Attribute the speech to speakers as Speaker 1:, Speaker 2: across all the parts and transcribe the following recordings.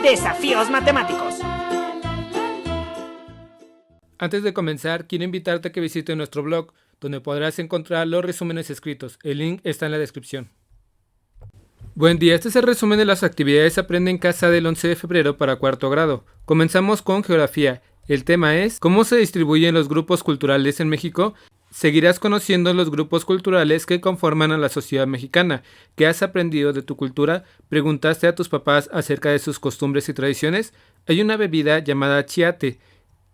Speaker 1: Desafíos matemáticos.
Speaker 2: Antes de comenzar, quiero invitarte a que visites nuestro blog, donde podrás encontrar los resúmenes escritos. El link está en la descripción. Buen día, este es el resumen de las actividades Aprende en Casa del 11 de febrero para cuarto grado. Comenzamos con geografía. El tema es ¿cómo se distribuyen los grupos culturales en México? Seguirás conociendo los grupos culturales que conforman a la sociedad mexicana. ¿Qué has aprendido de tu cultura? ¿Preguntaste a tus papás acerca de sus costumbres y tradiciones? Hay una bebida llamada chiate.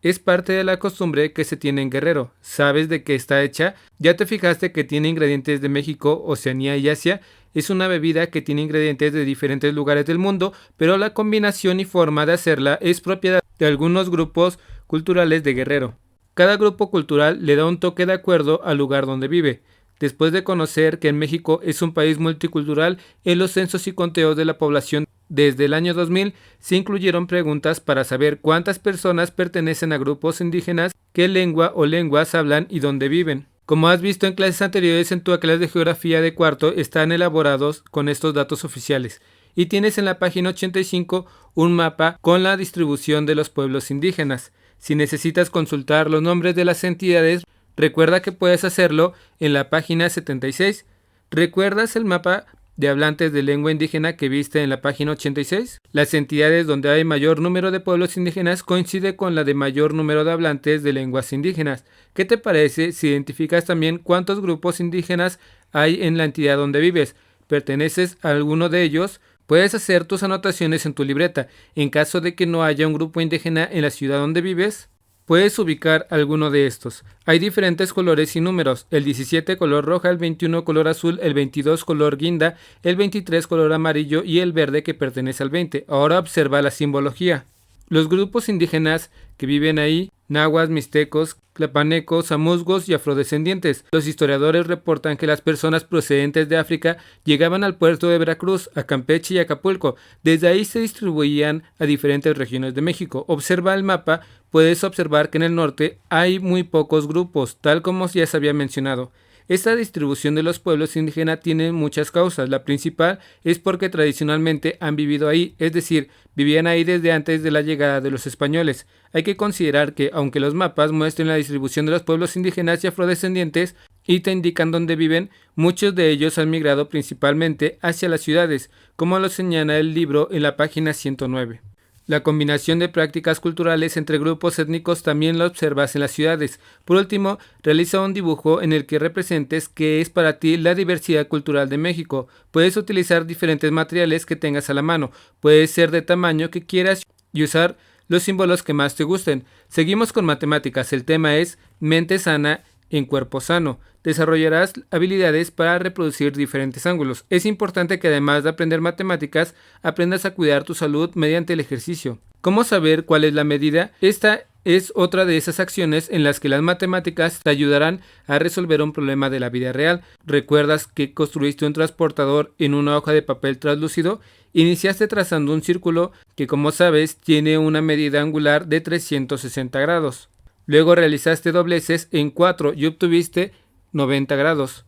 Speaker 2: Es parte de la costumbre que se tiene en Guerrero. ¿Sabes de qué está hecha? ¿Ya te fijaste que tiene ingredientes de México, Oceanía y Asia? Es una bebida que tiene ingredientes de diferentes lugares del mundo, pero la combinación y forma de hacerla es propiedad de algunos grupos culturales de Guerrero. Cada grupo cultural le da un toque de acuerdo al lugar donde vive. Después de conocer que en México es un país multicultural, en los censos y conteos de la población desde el año 2000 se incluyeron preguntas para saber cuántas personas pertenecen a grupos indígenas, qué lengua o lenguas hablan y dónde viven. Como has visto en clases anteriores en tu clase de geografía de cuarto, están elaborados con estos datos oficiales. Y tienes en la página 85 un mapa con la distribución de los pueblos indígenas. Si necesitas consultar los nombres de las entidades, recuerda que puedes hacerlo en la página 76. ¿Recuerdas el mapa de hablantes de lengua indígena que viste en la página 86? Las entidades donde hay mayor número de pueblos indígenas coincide con la de mayor número de hablantes de lenguas indígenas. ¿Qué te parece si identificas también cuántos grupos indígenas hay en la entidad donde vives? ¿Perteneces a alguno de ellos? Puedes hacer tus anotaciones en tu libreta. En caso de que no haya un grupo indígena en la ciudad donde vives, puedes ubicar alguno de estos. Hay diferentes colores y números. El 17 color roja, el 21 color azul, el 22 color guinda, el 23 color amarillo y el verde que pertenece al 20. Ahora observa la simbología. Los grupos indígenas que viven ahí, nahuas, mixtecos, tlapanecos, amuzgos y afrodescendientes. Los historiadores reportan que las personas procedentes de África llegaban al puerto de Veracruz, a Campeche y Acapulco. Desde ahí se distribuían a diferentes regiones de México. Observa el mapa, puedes observar que en el norte hay muy pocos grupos, tal como ya se había mencionado. Esta distribución de los pueblos indígenas tiene muchas causas. La principal es porque tradicionalmente han vivido ahí, es decir, vivían ahí desde antes de la llegada de los españoles. Hay que considerar que, aunque los mapas muestren la distribución de los pueblos indígenas y afrodescendientes y te indican dónde viven, muchos de ellos han migrado principalmente hacia las ciudades, como lo señala el libro en la página 109. La combinación de prácticas culturales entre grupos étnicos también la observas en las ciudades. Por último, realiza un dibujo en el que representes qué es para ti la diversidad cultural de México. Puedes utilizar diferentes materiales que tengas a la mano. Puede ser de tamaño que quieras y usar los símbolos que más te gusten. Seguimos con matemáticas. El tema es mente sana en cuerpo sano. Desarrollarás habilidades para reproducir diferentes ángulos. Es importante que además de aprender matemáticas, aprendas a cuidar tu salud mediante el ejercicio. ¿Cómo saber cuál es la medida? Esta es otra de esas acciones en las que las matemáticas te ayudarán a resolver un problema de la vida real. ¿Recuerdas que construiste un transportador en una hoja de papel translúcido? Iniciaste trazando un círculo que, como sabes, tiene una medida angular de 360 grados. Luego realizaste dobleces en 4 y obtuviste 90 grados.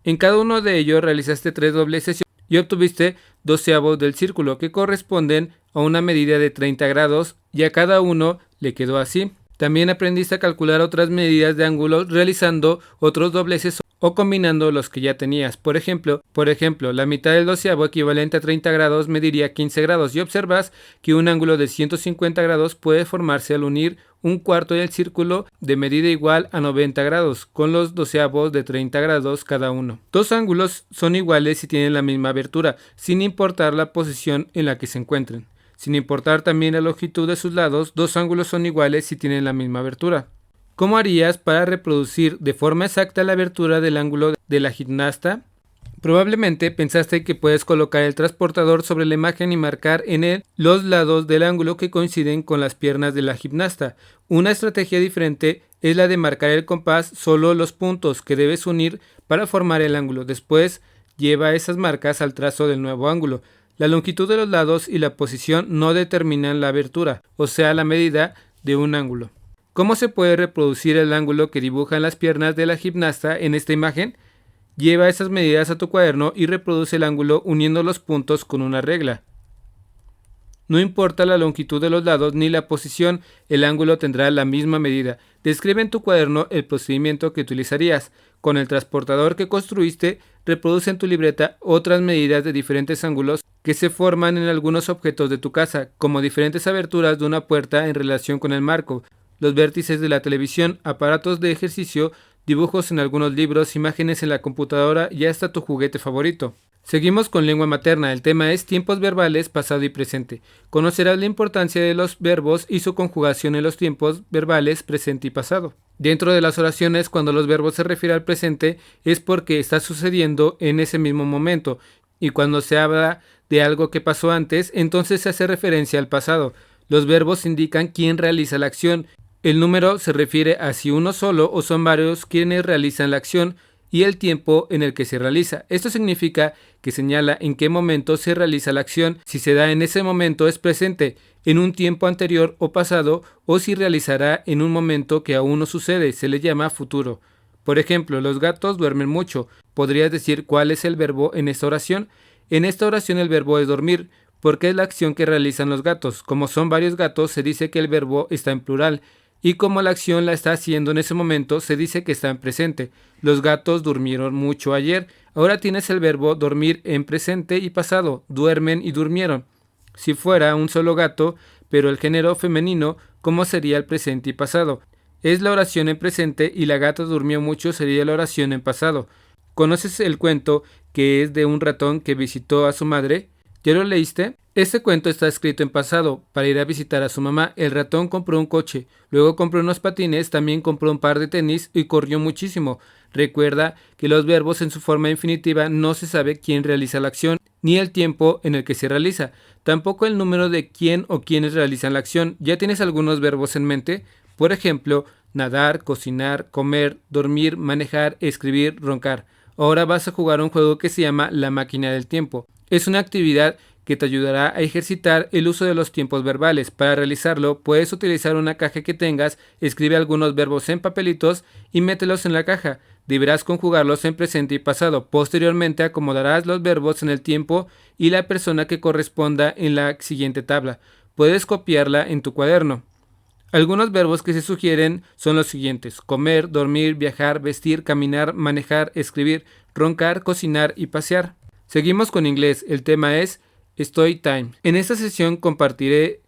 Speaker 2: En cada uno de ellos realizaste 3 dobleces y obtuviste 12avos del círculo, que corresponden a una medida de 30 grados, y a cada uno le quedó así. También aprendiste a calcular otras medidas de ángulos realizando otros dobleces o combinando los que ya tenías. Por ejemplo, la mitad del 12avo equivalente a 30 grados mediría 15 grados y observas que un ángulo de 150 grados puede formarse al unir un cuarto del círculo de medida igual a 90 grados con los 12avos de 30 grados cada uno. Dos ángulos son iguales si tienen la misma abertura, sin importar la posición en la que se encuentren. Sin importar también la longitud de sus lados, dos ángulos son iguales si tienen la misma abertura. ¿Cómo harías para reproducir de forma exacta la abertura del ángulo de la gimnasta? Probablemente pensaste que puedes colocar el transportador sobre la imagen y marcar en él los lados del ángulo que coinciden con las piernas de la gimnasta. Una estrategia diferente es la de marcar el compás solo los puntos que debes unir para formar el ángulo. Después, lleva esas marcas al trazo del nuevo ángulo. La longitud de los lados y la posición no determinan la abertura, o sea, la medida de un ángulo. ¿Cómo se puede reproducir el ángulo que dibujan las piernas de la gimnasta en esta imagen? Lleva esas medidas a tu cuaderno y reproduce el ángulo uniendo los puntos con una regla. No importa la longitud de los lados ni la posición, el ángulo tendrá la misma medida. Describe en tu cuaderno el procedimiento que utilizarías. Con el transportador que construiste, reproduce en tu libreta otras medidas de diferentes ángulos que se forman en algunos objetos de tu casa, como diferentes aberturas de una puerta en relación con el marco, los vértices de la televisión, aparatos de ejercicio, dibujos en algunos libros, imágenes en la computadora y hasta tu juguete favorito. Seguimos con lengua materna. El tema es tiempos verbales, pasado y presente. Conocerás la importancia de los verbos y su conjugación en los tiempos verbales, presente y pasado. Dentro de las oraciones, cuando los verbos se refieren al presente, es porque está sucediendo en ese mismo momento. Y cuando se habla de algo que pasó antes, entonces se hace referencia al pasado. Los verbos indican quién realiza la acción. El número se refiere a si uno solo o son varios quienes realizan la acción, y el tiempo en el que se realiza. Esto significa que señala en qué momento se realiza la acción. Si se da en ese momento es presente, en un tiempo anterior o pasado, o si realizará en un momento que aún no sucede, se le llama futuro. Por ejemplo, los gatos duermen mucho. ¿Podrías decir cuál es el verbo en esta oración? En esta oración el verbo es dormir, porque es la acción que realizan los gatos. Como son varios gatos, se dice que el verbo está en plural. Y como la acción la está haciendo en ese momento, se dice que está en presente. Los gatos durmieron mucho ayer. Ahora tienes el verbo dormir en presente y pasado. Duermen y durmieron. Si fuera un solo gato, pero el género femenino, ¿cómo sería el presente y pasado? Es la oración en presente y la gata durmió mucho sería la oración en pasado. ¿Conoces el cuento que es de un ratón que visitó a su madre? ¿Ya lo leíste? Este cuento está escrito en pasado. Para ir a visitar a su mamá, el ratón compró un coche, luego compró unos patines, también compró un par de tenis y corrió muchísimo. Recuerda que los verbos en su forma infinitiva no se sabe quién realiza la acción, ni el tiempo en el que se realiza, tampoco el número de quién o quiénes realizan la acción. ¿Ya tienes algunos verbos en mente? Por ejemplo, nadar, cocinar, comer, dormir, manejar, escribir, roncar. Ahora vas a jugar un juego que se llama La máquina del tiempo. Es una actividad que te ayudará a ejercitar el uso de los tiempos verbales. Para realizarlo, puedes utilizar una caja que tengas, escribe algunos verbos en papelitos y mételos en la caja. Deberás conjugarlos en presente y pasado. Posteriormente acomodarás los verbos en el tiempo y la persona que corresponda en la siguiente tabla. Puedes copiarla en tu cuaderno. Algunos verbos que se sugieren son los siguientes: comer, dormir, viajar, vestir, caminar, manejar, escribir, roncar, cocinar y pasear. Seguimos con inglés. El tema es Story Time. En esta sesión compartiré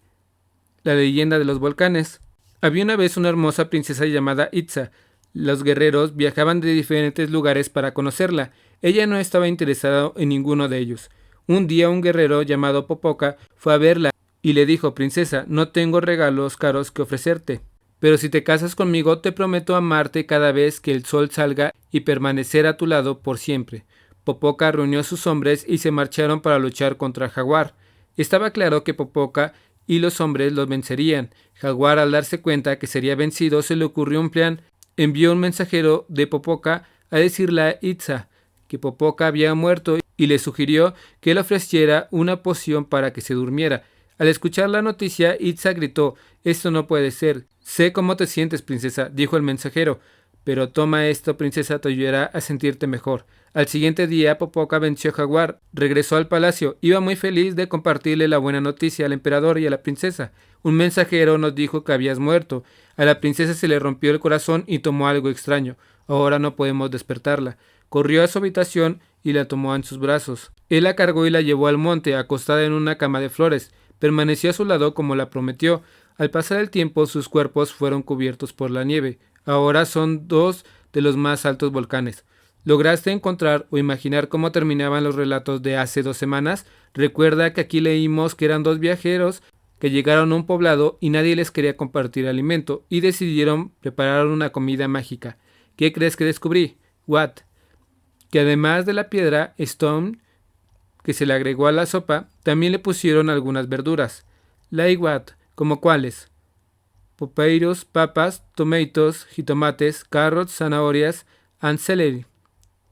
Speaker 2: la leyenda de los volcanes. Había una vez una hermosa princesa llamada Itza. Los guerreros viajaban de diferentes lugares para conocerla. Ella no estaba interesada en ninguno de ellos. Un día un guerrero llamado Popoca fue a verla y le dijo: princesa, no tengo regalos caros que ofrecerte, pero si te casas conmigo te prometo amarte cada vez que el sol salga y permanecer a tu lado por siempre. Popoca reunió a sus hombres y se marcharon para luchar contra Jaguar. Estaba claro que Popoca y los hombres los vencerían. Jaguar, al darse cuenta que sería vencido, se le ocurrió un plan. Envió un mensajero de Popoca a decirle a Itza que Popoca había muerto y le sugirió que le ofreciera una poción para que se durmiera. Al escuchar la noticia, Itza gritó: «Esto no puede ser». «Sé cómo te sientes, princesa», dijo el mensajero, «pero toma esto, princesa, te ayudará a sentirte mejor». Al siguiente día, Popoca venció a Jaguar, regresó al palacio, iba muy feliz de compartirle la buena noticia al emperador y a la princesa. «Un mensajero nos dijo que habías muerto». A la princesa se le rompió el corazón y tomó algo extraño. «Ahora no podemos despertarla». Corrió a su habitación y la tomó en sus brazos. Él la cargó y la llevó al monte, acostada en una cama de flores. Permaneció a su lado como la prometió. Al pasar el tiempo, sus cuerpos fueron cubiertos por la nieve. Ahora son dos de los más altos volcanes. ¿Lograste encontrar o imaginar cómo terminaban los relatos de hace 2 semanas? Recuerda que aquí leímos que eran 2 viajeros que llegaron a un poblado y nadie les quería compartir alimento y decidieron preparar una comida mágica. ¿Qué crees que descubrí? What? Que además de la piedra Stone que se le agregó a la sopa, también le pusieron algunas verduras. Like what? ¿Como cuáles? Papyrus, papas, tomatoes, jitomates, carrots, zanahorias, and celery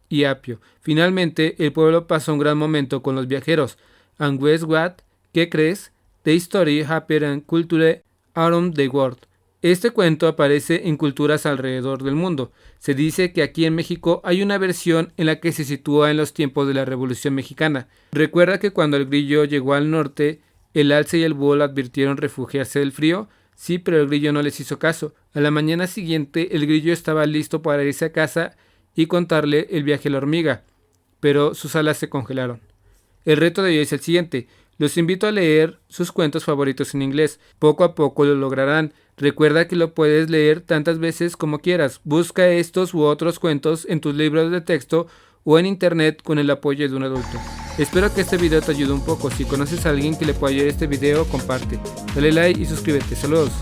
Speaker 2: y apio. Finalmente, el pueblo pasó un gran momento con los viajeros. And guess what? ¿Qué crees? The story happened and culture around the world. Este cuento aparece en culturas alrededor del mundo. Se dice que aquí en México hay una versión en la que se sitúa en los tiempos de la Revolución Mexicana. Recuerda que cuando el grillo llegó al norte, El alce y el búho le advirtieron refugiarse del frío. Sí, pero el grillo no les hizo caso. A la mañana siguiente, el grillo estaba listo para irse a casa y contarle el viaje a la hormiga, pero sus alas se congelaron. El reto de hoy es el siguiente. Los invito a leer sus cuentos favoritos en inglés. Poco a poco lo lograrán. Recuerda que lo puedes leer tantas veces como quieras. Busca estos u otros cuentos en tus libros de texto o en internet con el apoyo de un adulto. Espero que este video te ayude un poco. Si conoces a alguien que le pueda ayudar este video, comparte. Dale like y suscríbete. Saludos.